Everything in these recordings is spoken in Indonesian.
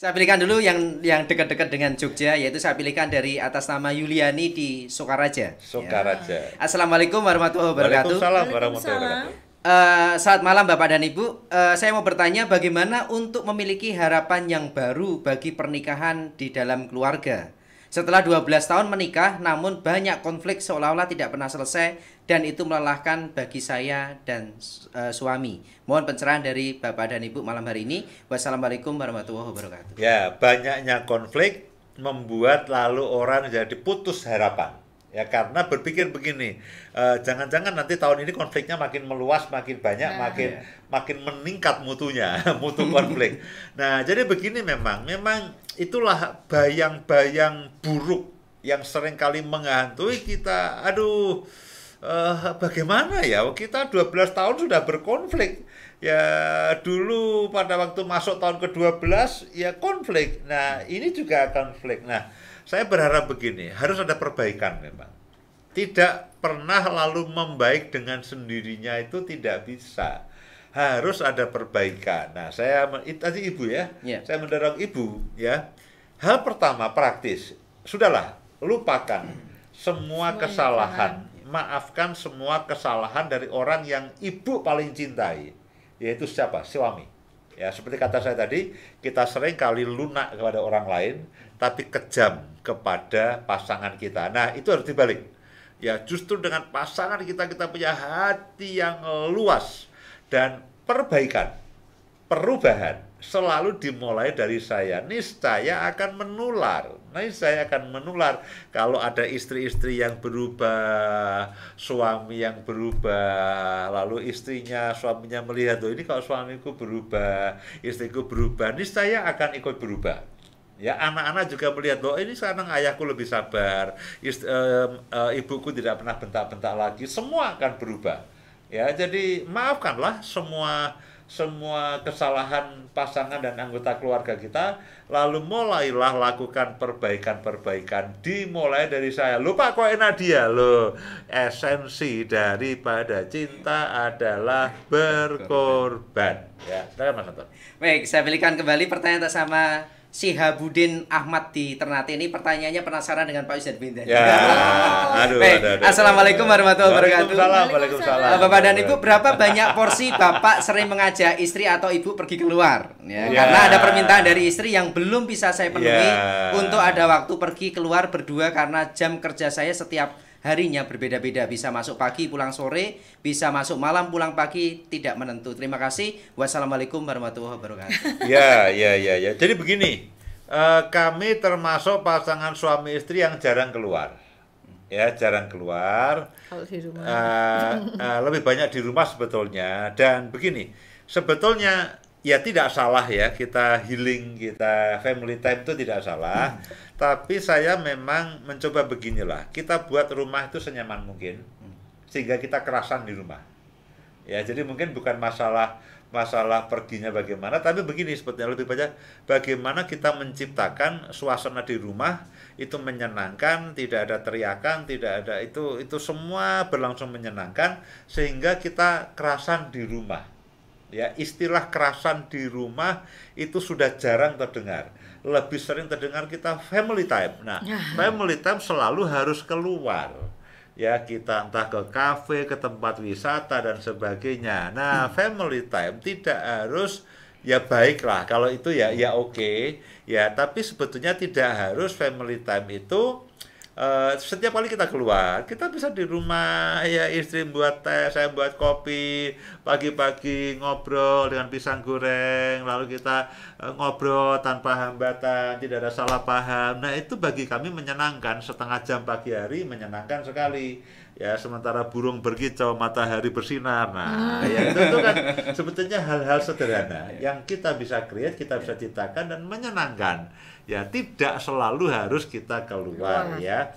Saya pilihkan dulu yang dekat-dekat dengan Jogja, yaitu saya pilihkan dari atas nama Yuliani di Sokaraja. Sokaraja. Assalamualaikum warahmatullahi wabarakatuh. Waalaikumsalam warahmatullahi wabarakatuh. Selamat malam Bapak dan Ibu. Saya mau bertanya bagaimana untuk memiliki harapan yang baru bagi pernikahan di dalam keluarga. Setelah 12 tahun menikah, namun banyak konflik seolah-olah tidak pernah selesai dan itu melelahkan bagi saya dan suami. Mohon pencerahan dari Bapak dan Ibu malam hari ini. Wassalamualaikum warahmatullahi wabarakatuh. Ya, banyaknya konflik membuat lalu orang jadi putus harapan. Ya, karena berpikir begini, jangan-jangan nanti tahun ini konfliknya makin meluas, makin banyak, makin meningkat mutunya, mutu konflik. Nah, jadi begini memang itulah bayang-bayang buruk yang seringkali menghantui kita. Aduh, bagaimana ya? Kita 12 tahun sudah berkonflik. Ya, dulu pada waktu masuk tahun ke-12 ya konflik. Nah, ini juga konflik. Nah, saya berharap begini, harus ada perbaikan memang. Tidak pernah lalu membaik dengan sendirinya, itu tidak bisa. Harus ada perbaikan. Nah, tadi Ibu ya, saya mendorong Ibu ya. Hal pertama praktis, sudahlah, lupakan semua kesalahan. Maafkan semua kesalahan dari orang yang Ibu paling cintai, yaitu siapa? Suami. Ya, seperti kata saya tadi, kita sering kali lunak kepada orang lain, tapi kejam kepada pasangan kita. Nah, itu harus dibalik. Ya, justru dengan pasangan kita punya hati yang luas dan perbaikan, perubahan selalu dimulai dari saya. Niscaya akan menular. Niscaya akan menular. Kalau ada istri-istri yang berubah, suami yang berubah, lalu suaminya melihat, oh ini kalau suamiku berubah, istriku berubah, niscaya akan ikut berubah. Ya, anak-anak juga melihat, bahwa ini sekarang ayahku lebih sabar, ibuku tidak pernah bentak-bentak lagi, semua akan berubah. Ya, jadi maafkanlah semua kesalahan pasangan dan anggota keluarga kita, lalu mulailah lakukan perbaikan-perbaikan, dimulai dari saya. Lupa kok enak dia loh. Esensi daripada cinta adalah berkorban. Ya, silakan Mas Anton. Baik, saya berikan kembali pertanyaan sama Sihabudin Ahmad di Ternate. Ini pertanyaannya penasaran dengan Pak Ustadz Bintan. Ya, aduh. Assalamualaikum warahmatullahi wabarakatuh. Waalaikumsalam. Bapak dan Ibu, berapa banyak porsi Bapak sering mengajak istri atau Ibu pergi keluar? Ya, karena ada permintaan dari istri yang belum bisa saya penuhi untuk ada waktu pergi keluar berdua karena jam kerja saya setiap harinya berbeda-beda, bisa masuk pagi pulang sore, bisa masuk malam pulang pagi, tidak menentu. Terima kasih. Wassalamualaikum warahmatullahi wabarakatuh. Ya. Jadi begini, kami termasuk pasangan suami istri yang jarang keluar. Ya, jarang keluar. Kalau di rumah. Lebih banyak di rumah sebetulnya. Dan begini, sebetulnya ya tidak salah ya, kita healing, kita family time itu tidak salah. Tapi saya memang mencoba beginilah, kita buat rumah itu senyaman mungkin, sehingga kita kerasan di rumah. Ya, jadi mungkin bukan masalah perginya bagaimana, tapi begini sebetulnya lebih banyak bagaimana kita menciptakan suasana di rumah itu menyenangkan, tidak ada teriakan, tidak ada itu semua berlangsung menyenangkan, sehingga kita kerasan di rumah. Ya, istilah kerasan di rumah itu sudah jarang terdengar. Lebih sering terdengar kita family time. Nah, family time selalu harus keluar. Ya, kita entah ke kafe, ke tempat wisata dan sebagainya. Nah, family time tidak harus, ya baiklah kalau itu ya oke. Ya, tapi sebetulnya tidak harus family time itu setiap kali kita keluar, kita bisa di rumah, ya istri buat teh, saya buat kopi, pagi-pagi ngobrol dengan pisang goreng, lalu kita ngobrol tanpa hambatan, tidak ada salah paham. Nah, itu bagi kami menyenangkan, setengah jam pagi hari menyenangkan sekali. Ya, sementara burung berkicau, matahari bersinar. Nah, ya itu kan sebetulnya hal-hal sederhana yang kita bisa create, kita bisa ciptakan dan menyenangkan. Ya, tidak selalu harus kita keluar ya.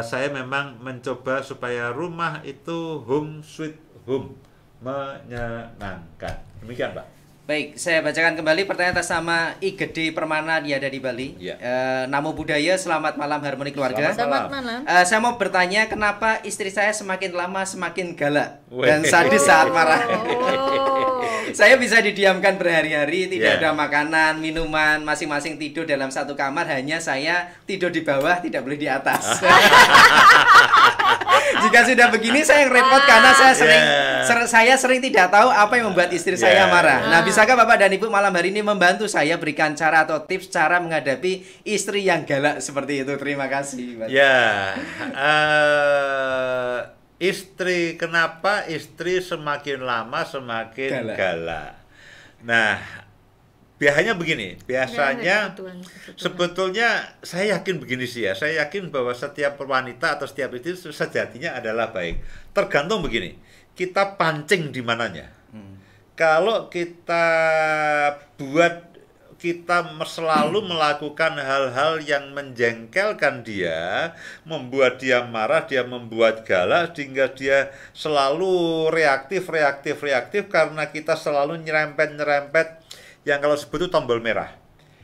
Saya memang mencoba supaya rumah itu home sweet home, menyenangkan. Demikian, Pak. Baik, saya bacakan kembali pertanyaan atas nama I Gede Permana, dia ada di Bali. Ya. Namo Buddhaya, selamat malam Harmoni Keluarga. Selamat malam. Saya mau bertanya kenapa istri saya semakin lama semakin galak Weh. dan sadis saat marah. Oh. Saya bisa didiamkan berhari-hari, tidak Yeah. ada makanan, minuman, masing-masing tidur dalam satu kamar, hanya saya tidur di bawah, tidak boleh di atas. Jika sudah begini saya yang repot karena saya sering tidak tahu apa yang membuat istri saya marah. Nah, bisakah Bapak dan Ibu malam hari ini membantu saya berikan cara atau tips cara menghadapi istri yang galak seperti itu? Terima kasih. Pak. Ya, istri, kenapa istri semakin lama semakin galak? Nah, biasanya begini, biasanya sebetulnya saya yakin begini sih ya, saya yakin bahwa setiap wanita atau setiap istri sejatinya adalah baik. Tergantung begini, kita pancing di mananya. Kalau kita selalu melakukan hal-hal yang menjengkelkan dia, membuat dia marah, dia membuat galak, sehingga dia selalu reaktif karena kita selalu nyerempet yang kalau sebut itu tombol merah.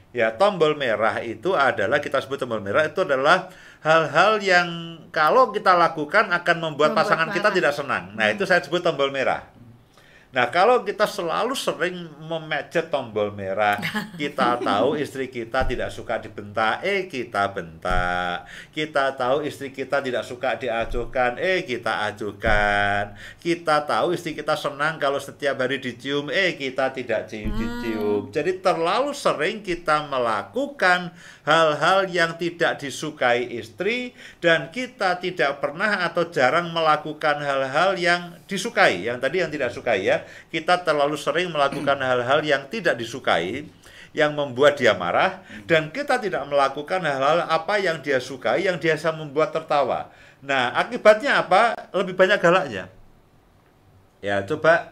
Ya, tombol merah itu adalah, kita sebut tombol merah itu adalah hal-hal yang kalau kita lakukan akan membuat pasangan kita tidak senang. Nah, itu saya sebut tombol merah. Nah, kalau kita selalu sering memencet tombol merah, kita tahu istri kita tidak suka dibentak, kita bentak. Kita tahu istri kita tidak suka diacuhkan, kita acuhkan. Kita tahu istri kita senang kalau setiap hari dicium, kita tidak dicium. Jadi terlalu sering kita melakukan hal-hal yang tidak disukai istri, dan kita tidak pernah atau jarang melakukan hal-hal yang disukai. Yang tadi yang tidak sukai ya. Kita terlalu sering melakukan hal-hal yang tidak disukai, yang membuat dia marah, dan kita tidak melakukan hal-hal apa yang dia sukai, yang biasa membuat tertawa. Nah, akibatnya apa? Lebih banyak galaknya. Ya, coba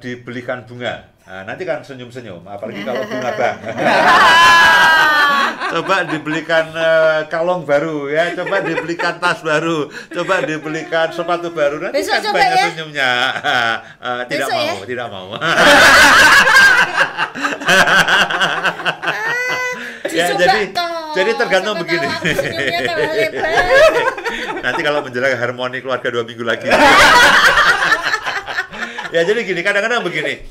dibelikan bunga. Nah, nanti kan senyum-senyum, apalagi kalau bunga bang. Coba dibelikan kalung baru ya, coba dibelikan tas baru, coba dibelikan sepatu baru, nanti besok kan banyak senyumnya. Tidak mau, tidak mau. Ya, jadi tergantung begini. Nanti kalau menjelang Harmoni Keluarga 2 minggu lagi. Ya, jadi gini, kadang-kadang begini.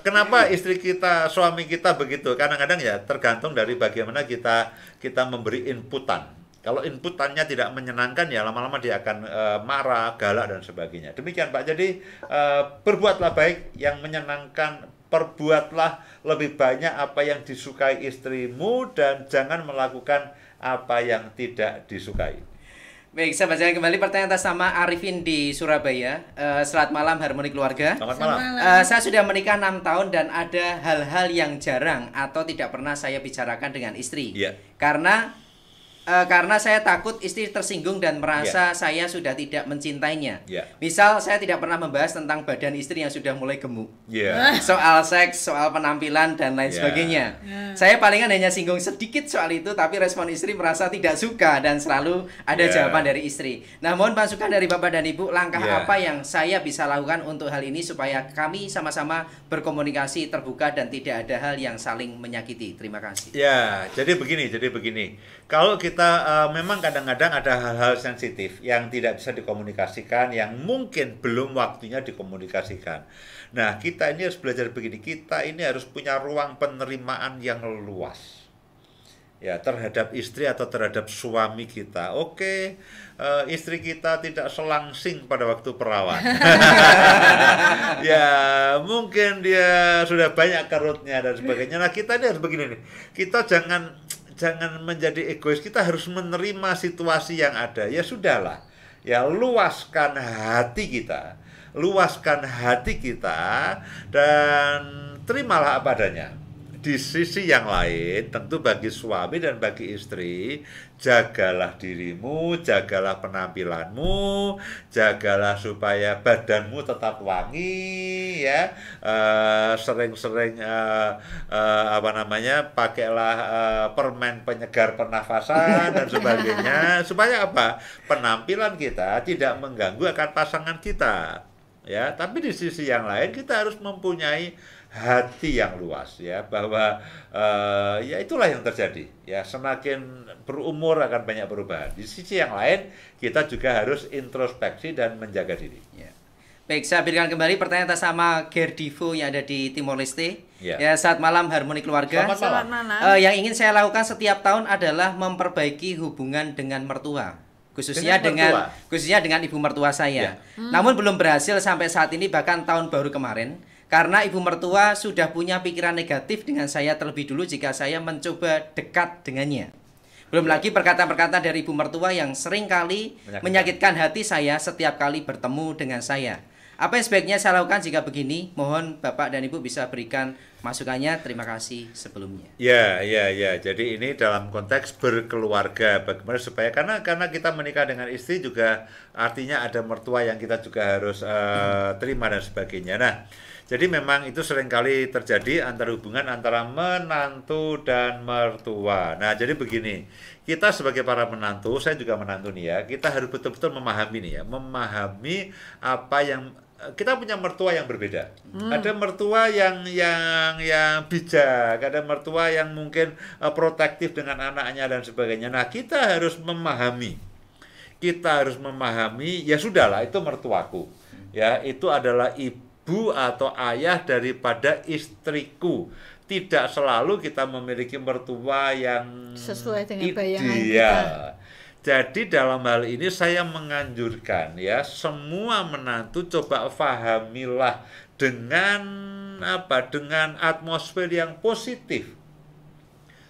Kenapa istri kita, suami kita begitu? Kadang-kadang ya tergantung dari bagaimana kita memberi inputan. Kalau inputannya tidak menyenangkan, ya lama-lama dia akan marah, galak dan sebagainya. Demikian Pak. Jadi berbuatlah baik yang menyenangkan, perbuatlah lebih banyak apa yang disukai istrimu, dan jangan melakukan apa yang tidak disukai. Baik, saya bacakan kembali pertanyaan atas nama Arifin di Surabaya. Selamat malam Harmoni Keluarga. Selamat malam. Saya sudah menikah 6 tahun dan ada hal-hal yang jarang atau tidak pernah saya bicarakan dengan istri. Iya. Karena saya takut istri tersinggung dan merasa saya sudah tidak mencintainya. Yeah. Misal saya tidak pernah membahas tentang badan istri yang sudah mulai gemuk. Yeah. Soal seks, soal penampilan dan lain sebagainya. Saya palingan hanya singgung sedikit soal itu, tapi respon istri merasa tidak suka dan selalu ada jawaban dari istri. Nah, mohon masukan dari Bapak dan Ibu, langkah apa yang saya bisa lakukan untuk hal ini supaya kami sama-sama berkomunikasi terbuka dan tidak ada hal yang saling menyakiti. Terima kasih. Ya, jadi begini. Kalau kita memang kadang-kadang ada hal-hal sensitif yang tidak bisa dikomunikasikan, yang mungkin belum waktunya dikomunikasikan. Nah, kita ini harus belajar begini, kita ini harus punya ruang penerimaan yang luas. Ya, terhadap istri atau terhadap suami kita. Oke, istri kita tidak selangsing pada waktu perawan. Ya, mungkin dia sudah banyak kerutnya dan sebagainya. Nah, kita ini harus begini nih. Kita jangan menjadi egois, kita harus menerima situasi yang ada. Ya sudahlah, ya luaskan hati kita, dan terimalah apa adanya. Di sisi yang lain, tentu bagi suami dan bagi istri, jagalah dirimu, jagalah penampilanmu, jagalah supaya badanmu tetap wangi, ya. Sering-sering pakailah permen penyegar pernafasan dan sebagainya, supaya apa? Penampilan kita tidak mengganggu akan pasangan kita. ya. Tapi di sisi yang lain kita harus mempunyai hati yang luas, ya, bahwa ya itulah yang terjadi, ya. Semakin berumur akan banyak perubahan. Di sisi yang lain kita juga harus introspeksi dan menjaga diri. Ya. Baik, saya berikan kembali pertanyaan atas sama Gerdivo yang ada di Timor Leste. Ya. Ya, saat malam Harmoni Keluarga. Selamat malam. Yang ingin saya lakukan setiap tahun adalah memperbaiki hubungan dengan mertua, khususnya dengan ibu mertua saya. Ya. Namun belum berhasil sampai saat ini, bahkan tahun baru kemarin, karena ibu mertua sudah punya pikiran negatif dengan saya terlebih dulu jika saya mencoba dekat dengannya. Belum lagi perkataan-perkataan dari ibu mertua yang sering kali menyakitkan hati saya setiap kali bertemu dengan saya. Apa yang sebaiknya saya lakukan jika begini? Mohon Bapak dan Ibu bisa berikan masukannya. Terima kasih sebelumnya. Ya. Jadi ini dalam konteks berkeluarga, bagaimana supaya karena kita menikah dengan istri juga artinya ada mertua yang kita juga harus terima dan sebagainya. Nah, jadi memang itu seringkali terjadi hubungan antara menantu dan mertua. Nah, jadi begini, kita sebagai para menantu, saya juga menantu nih ya, kita harus betul-betul memahami nih ya, memahami apa yang kita punya mertua yang berbeda. Ada mertua yang bijak, ada mertua yang mungkin protektif dengan anaknya dan sebagainya. Nah, kita harus memahami. Ya sudahlah, itu mertuaku. Ya, itu adalah ibu atau ayah daripada istriku. Tidak selalu kita memiliki mertua yang sesuai dengan bayangan ideal. kita. Jadi dalam hal ini saya menganjurkan ya, semua menantu coba fahamilah dengan dengan atmosfer yang positif.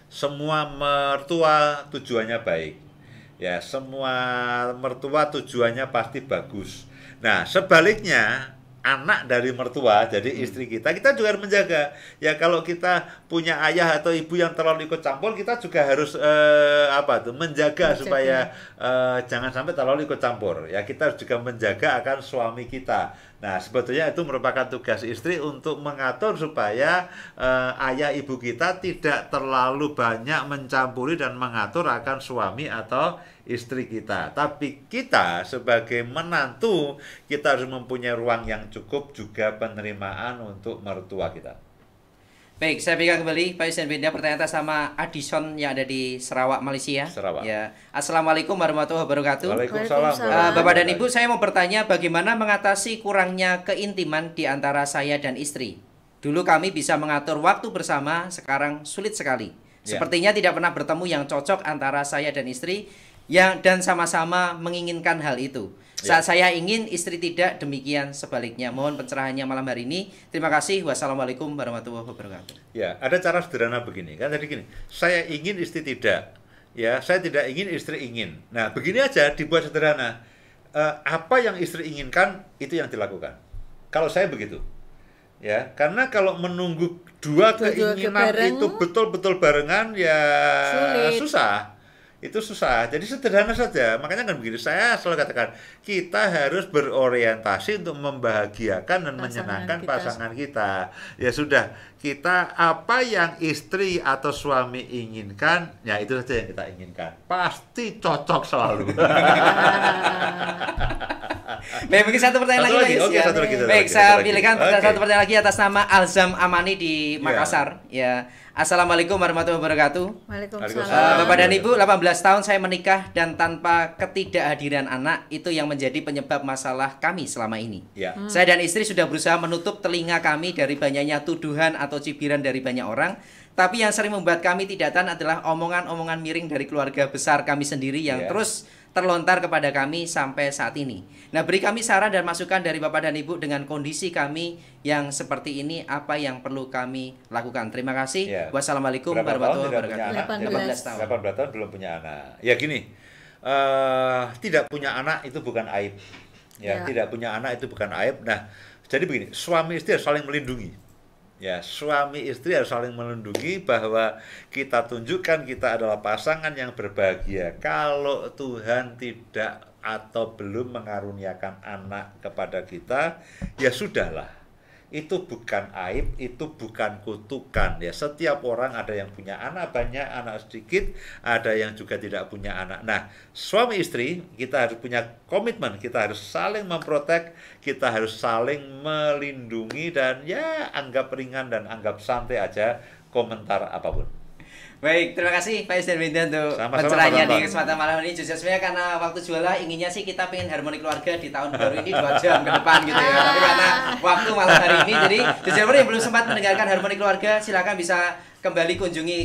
Semua mertua tujuannya baik. Ya, semua mertua tujuannya pasti bagus. Nah, sebaliknya anak dari mertua, jadi istri kita juga harus menjaga. Ya, kalau kita punya ayah atau ibu yang terlalu ikut campur, kita juga harus menjaga supaya jangan sampai terlalu ikut campur. Ya, kita harus juga menjaga akan suami kita. Nah, sebetulnya itu merupakan tugas istri untuk mengatur supaya ayah ibu kita tidak terlalu banyak mencampuri dan mengatur akan suami atau istri kita. Tapi kita sebagai menantu, kita harus mempunyai ruang yang cukup juga penerimaan untuk mertua kita. Baik, saya berikan kembali Pak Yusen Benda pertanyaan atas sama Addison yang ada di Sarawak, Malaysia. Sarawak. Ya. Assalamualaikum warahmatullahi wabarakatuh. Waalaikumsalam. Bapak dan Ibu, saya mau bertanya bagaimana mengatasi kurangnya keintiman di antara saya dan istri. Dulu kami bisa mengatur waktu bersama, sekarang sulit sekali. Sepertinya tidak pernah bertemu yang cocok antara saya dan istri dan sama-sama menginginkan hal itu. Saat saya ingin, istri tidak, demikian sebaliknya. Mohon pencerahannya malam hari ini. Terima kasih. Wassalamualaikum warahmatullahi wabarakatuh. Ya, ada cara sederhana begini kan, tadi gini, saya ingin istri tidak, ya, saya tidak ingin istri ingin. Nah, begini aja, dibuat sederhana. Apa yang istri inginkan itu yang dilakukan. Kalau saya begitu, ya, karena kalau menunggu dua keinginan itu betul-betul barengan, ya susah. Itu susah. Jadi sederhana saja. Makanya kan begini, saya selalu katakan, kita harus berorientasi untuk membahagiakan dan menyenangkan pasangan kita. Ya sudah, kita apa yang istri atau suami inginkan, ya itu saja yang kita inginkan. Pasti cocok selalu. Baik, mungkin satu pertanyaan lagi. Baik, saya pilihkan satu pertanyaan lagi atas nama Alzam Amani di Makassar. Ya. Assalamualaikum warahmatullahi wabarakatuh. Waalaikumsalam. Bapak dan Ibu, 18 tahun saya menikah dan tanpa ketidakhadiran anak itu yang menjadi penyebab masalah kami selama ini. Ya. Saya dan istri sudah berusaha menutup telinga kami dari banyaknya tuduhan atau cibiran dari banyak orang. Tapi yang sering membuat kami tidak tahan adalah omongan-omongan miring dari keluarga besar kami sendiri yang terus terlontar kepada kami sampai saat ini. Nah, beri kami saran dan masukan dari Bapak dan Ibu dengan kondisi kami yang seperti ini, apa yang perlu kami lakukan. Terima kasih. Wassalamualaikum warahmatullahi wabarakatuh. 18 tahun. 18 tahun belum punya anak. Ya gini, tidak punya anak itu bukan aib. Ya, tidak punya anak itu bukan aib. Nah, jadi begini, suami istri harus saling melindungi. Ya, suami istri harus saling melindungi bahwa kita tunjukkan kita adalah pasangan yang berbahagia. Kalau Tuhan tidak atau belum mengaruniakan anak kepada kita, ya sudahlah. itu bukan aib, itu bukan kutukan ya. Setiap orang ada yang punya anak banyak, anak sedikit, ada yang juga tidak punya anak. Nah, suami istri kita harus punya komitmen, kita harus saling memprotek, kita harus saling melindungi dan ya anggap ringan dan anggap santai aja komentar apapun. Baik, terima kasih Pak Isdan Winda untuk Sama-sama, pencerahannya Pak di Bambang. kesempatan malam ini. Jujur sebenarnya karena waktu jualan inginnya sih kita pengen harmoni keluarga di tahun baru ini 2 jam ke depan gitu ya. Tapi karena waktu malam hari ini, jadi jujur yang belum sempat mendengarkan harmoni keluarga, silakan bisa kembali kunjungi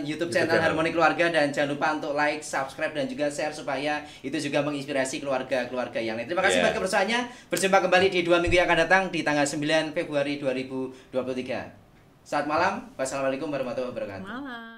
YouTube channel Harmoni Keluarga dan jangan lupa untuk like, subscribe dan juga share supaya itu juga menginspirasi keluarga-keluarga yang lain. Terima kasih buat kebersamaannya. Berjumpa kembali di 2 minggu yang akan datang di tanggal 9 Februari 2023. Saat malam, wassalamualaikum warahmatullahi wabarakatuh. Malam.